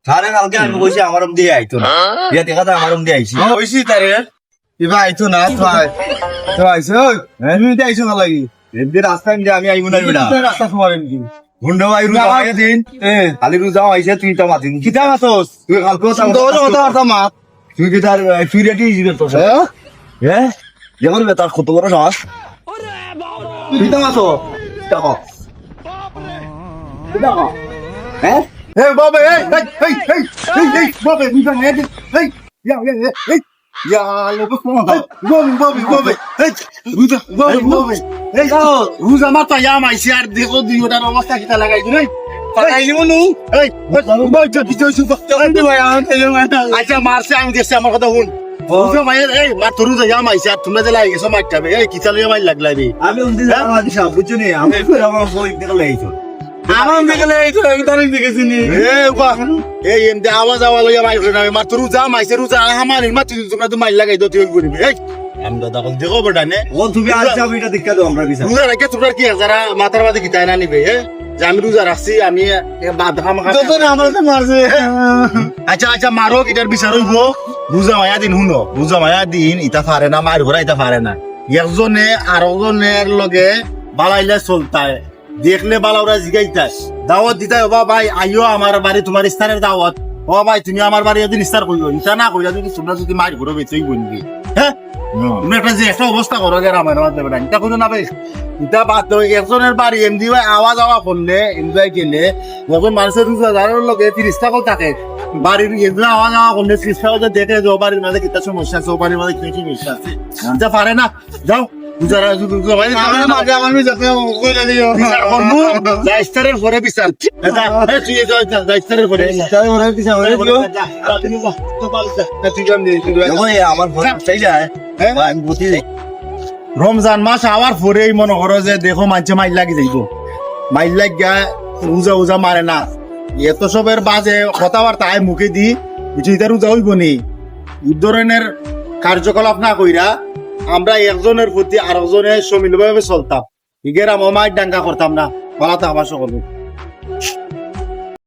সারে কালকে আমি কইছি আমার দিয়ে আইতো না ইয়া দেখা যায় আমার দিয়ে আইছি কইছি তারে ইবা আইতো না তো আইছো তুমি তো আইছো না লাগি এমনি রাস্তায় দিয়ে আমি আইব না বেটা রাস্তা তোমার এমনি গুন্ডা ভাই রুজা আইছে দিন খালি রুজা আইছে তুই তো মাতিন কিতা মাতস তুই কালকে কথা কথা মা তুই কি তার ফিরেটি দিবে তো হ্যাঁ যেমন তার কত বড় সাহস কিতা মাতো দেখো দেখো হ্যাঁ এই বাবা এই বাবা বুঝা নে এই ইয়া লোক কোন দা বাবা এই বুঝা বাবা এই বুঝা মাতা ইয়া মাইছি আর দেখো দুইটার অবস্থা কিতা লাগাই দিই পালাই নিব নু এই বাবা যদি জয়সু এই ভাই আচ্ছা মারছে আমি দেখছি আমার কথা শুন বুঝা ভাই এই মা তোর ইয়া মাইছি আর তুমি যে লাগি গেছো মাইটাবে এই কিতা লইয়া মাই লাগলাবি আমি উন্দি আমার দিশা বুঝছনি আমি আমার বই দেখলে আইছো আমার দেখলে এই তো তারিখ দেখেছি নি এই এমনি আওয়াজ লইয়া মাই না মার তোর যা মাইছে রুজা আমার মা তুই তোমরা তো মাই লাগাই দো তুই করিবি এই আমি দাদা কল দেখো বড় না ও তুমি আজ যাও এটা দেখা দাও আমরা বিচার রুজা রাখে তোমরা কি যারা মাথার মাঝে কিতাই না নিবে যে আমি রোজা রাখছি আমি বাদ খাম আমার তো মারছে আচ্ছা আচ্ছা মারো এটার বিচার হইব রোজা মায়া দিন শুনো রোজা মায়া দিন ইটা পারে না মার ঘোরা ইটা পারে না একজনে আরেকজনের লগে বালাইলে চলতায় দেখলে বালাওরা জিগাইতাস দাওয়াত দিতাই ও ভাই আইও আমার বাড়ি তোমার ইস্তারের দাওয়াত ও ভাই তুমি আমার বাড়ি একদিন ইস্তার করিও ইটা না করিয়া যদি তোমরা যদি মার ঘুরো বেঁচেই বলবি হ্যাঁ তুমি একটা যে একটা অবস্থা করো যে আমার দেবে না এটা কোনো না ভাই এটা বাদ একজনের বাড়ি এমনি ভাই আওয়াজ করলে এমনি গেলে যখন মানুষের রোজাদারের লোকে 30 টাকাও থাকে বাড়ির এগুলো আওয়াজ করলে 30 টাকা দেখে যে বাড়ির মাঝে কিতা সমস্যা আছে ও বাড়ির মাঝে কি সমস্যা আছে যা পারে না যাও গুজারা ভাই মাঝে আমার যাতে কইলা দিও যা ইস্তারের পরে বিচার তুই যা ইস্তারের পরে ইস্তারের পরে বিচার করে দিও তুমি যা তো পালছা তুই জান দি আমার ফোন চাই যায় আমি বুঝি রমজান মাস আওয়ার পরেই মনে করো যে দেখো মাঝে মাইল লাগি যাইব মাইল লাগিয়া রোজা উজা মারে না এত সবের বাজে কথাবার্তা আয় মুখে দি বুঝিতে রোজা হইব নি এই ধরনের কার্যকলাপ না কইরা আমরা একজনের প্রতি আরেকজনের সমিলভাবে চলতাম ইগেরা মামায় ডাঙ্গা করতাম না বলা তো আমার সকল